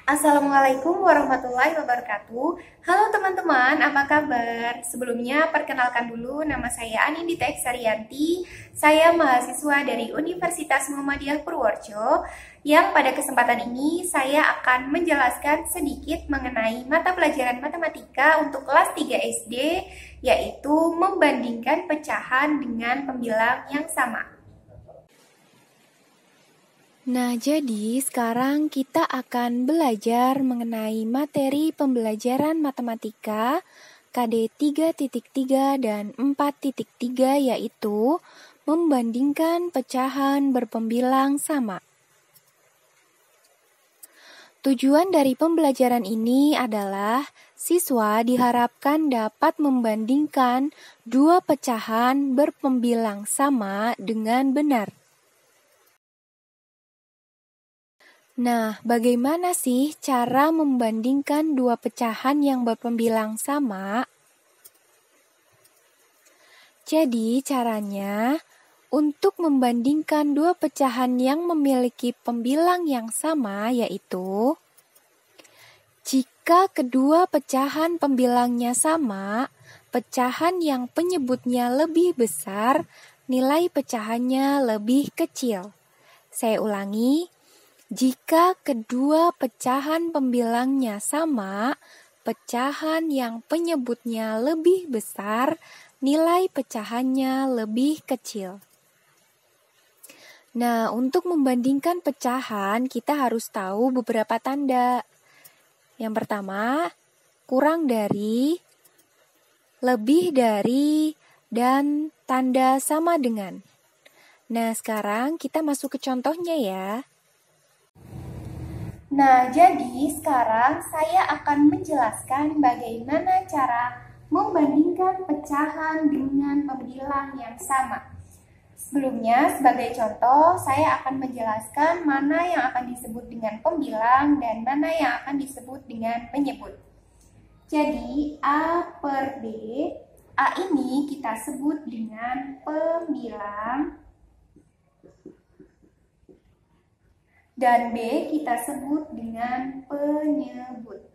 Assalamualaikum warahmatullahi wabarakatuh. Halo teman-teman, apa kabar? Sebelumnya perkenalkan dulu, nama saya Anindita Eksarianti. Saya mahasiswa dari Universitas Muhammadiyah Purworejo yang pada kesempatan ini saya akan menjelaskan sedikit mengenai mata pelajaran matematika untuk kelas 3 SD, yaitu membandingkan pecahan dengan pembilang yang sama. Nah, jadi sekarang kita akan belajar mengenai materi pembelajaran matematika KD 3.3 dan 4.3, yaitu membandingkan pecahan berpembilang sama. Tujuan dari pembelajaran ini adalah siswa diharapkan dapat membandingkan dua pecahan berpembilang sama dengan benar. Nah, bagaimana sih cara membandingkan dua pecahan yang berpembilang sama? Jadi, caranya untuk membandingkan dua pecahan yang memiliki pembilang yang sama, yaitu jika kedua pecahan pembilangnya sama, pecahan yang penyebutnya lebih besar, nilai pecahannya lebih kecil. Saya ulangi. Jika kedua pecahan pembilangnya sama, pecahan yang penyebutnya lebih besar, nilai pecahannya lebih kecil. Nah, untuk membandingkan pecahan, kita harus tahu beberapa tanda. Yang pertama, kurang dari, lebih dari, dan tanda sama dengan. Nah, sekarang kita masuk ke contohnya ya. Nah, jadi sekarang saya akan menjelaskan bagaimana cara membandingkan pecahan dengan pembilang yang sama. Sebelumnya, sebagai contoh, saya akan menjelaskan mana yang akan disebut dengan pembilang dan mana yang akan disebut dengan penyebut. Jadi, A per B, A ini kita sebut dengan pembilang, dan B kita sebut dengan penyebut.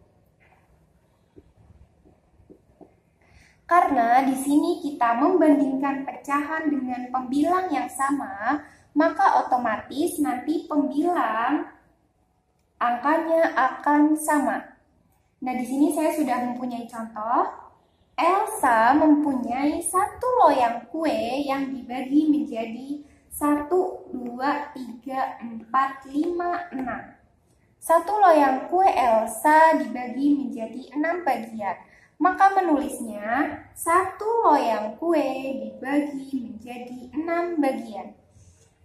Karena di sini kita membandingkan pecahan dengan pembilang yang sama, maka otomatis nanti pembilang angkanya akan sama. Nah, di sini saya sudah mempunyai contoh. Elsa mempunyai satu loyang kue yang dibagi menjadi 1, 2, 3, 4, 5, 6. Satu loyang kue Elsa dibagi menjadi 6 bagian. Maka menulisnya, satu loyang kue dibagi menjadi 6 bagian.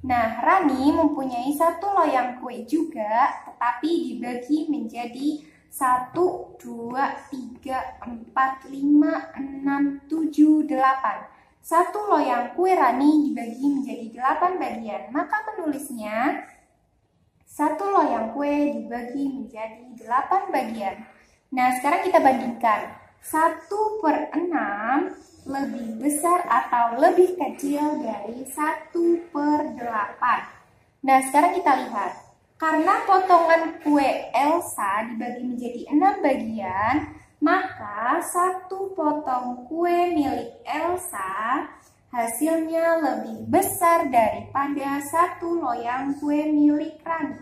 Nah, Rani mempunyai satu loyang kue juga, tetapi dibagi menjadi 1, 2, 3, 4, 5, 6, 7, 8. Satu loyang kue Rani dibagi menjadi 8 bagian, maka menulisnya satu loyang kue dibagi menjadi 8 bagian. Nah, sekarang kita bandingkan. 1 per 6 lebih besar atau lebih kecil dari 1 per 8. Nah, sekarang kita lihat. Karena potongan kue Elsa dibagi menjadi 6 bagian, maka satu potong kue milik Elsa hasilnya lebih besar daripada satu loyang kue milik Rani.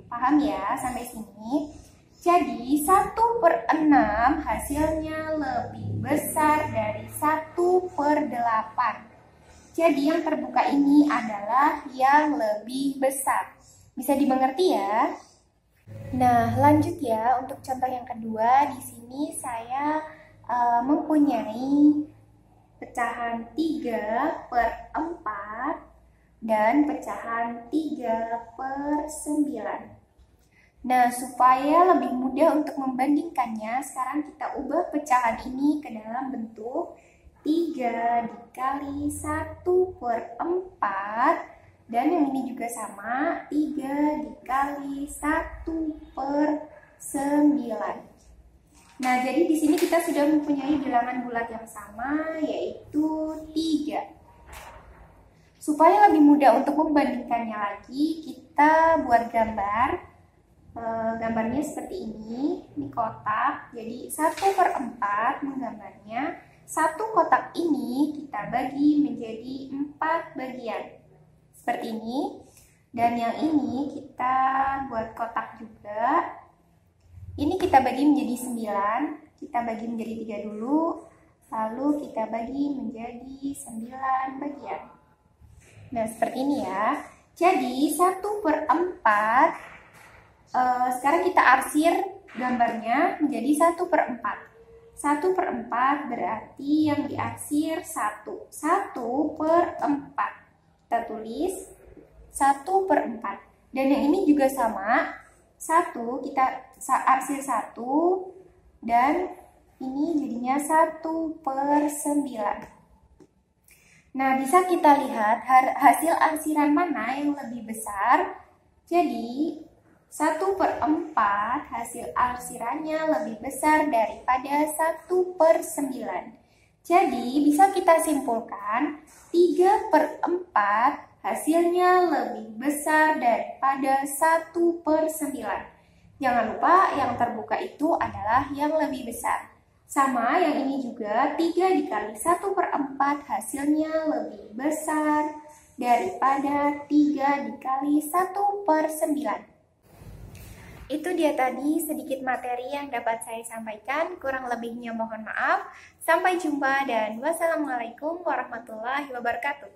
Paham ya sampai sini? Jadi 1 per 6 hasilnya lebih besar dari 1 per 8. Jadi yang terbuka ini adalah yang lebih besar. Bisa dimengerti ya? Nah, lanjut ya untuk contoh yang kedua. Di sini saya mempunyai pecahan 3 per 4 dan pecahan 3 per 9. Nah, supaya lebih mudah untuk membandingkannya, sekarang kita ubah pecahan ini ke dalam bentuk 3 dikali 1 per 4. Dan yang ini juga sama, 3 dikali 1 per 9. Nah, jadi di sini kita sudah mempunyai bilangan bulat yang sama, yaitu 3. Supaya lebih mudah untuk membandingkannya lagi, kita buat gambar. gambarnya seperti ini kotak. Jadi 1/4 menggambarnya. Satu kotak ini kita bagi menjadi 4 bagian. Seperti ini. Dan yang ini kita buat kotak juga. Ini kita bagi menjadi 9. Kita bagi menjadi 3 dulu. Lalu kita bagi menjadi 9 bagian. Nah, seperti ini ya. Jadi 1/4. Sekarang kita arsir gambarnya menjadi 1/4. 1/4 berarti yang diarsir 1. 1/4. Kita tulis 1/4. Dan yang ini juga sama. 1 kita arsir 1. Dan ini jadinya 1/9. Nah, bisa kita lihat hasil arsiran mana yang lebih besar. Jadi 1/4 hasil arsirannya lebih besar daripada 1/9. Jadi bisa kita simpulkan 3/4 hasilnya lebih besar daripada 1/9. Jangan lupa yang terbuka itu adalah yang lebih besar. Sama yang ini juga 3 dikali 1/4 hasilnya lebih besar daripada 3 dikali 1/9. Itu dia tadi sedikit materi yang dapat saya sampaikan, kurang lebihnya mohon maaf. Sampai jumpa dan wassalamualaikum warahmatullahi wabarakatuh.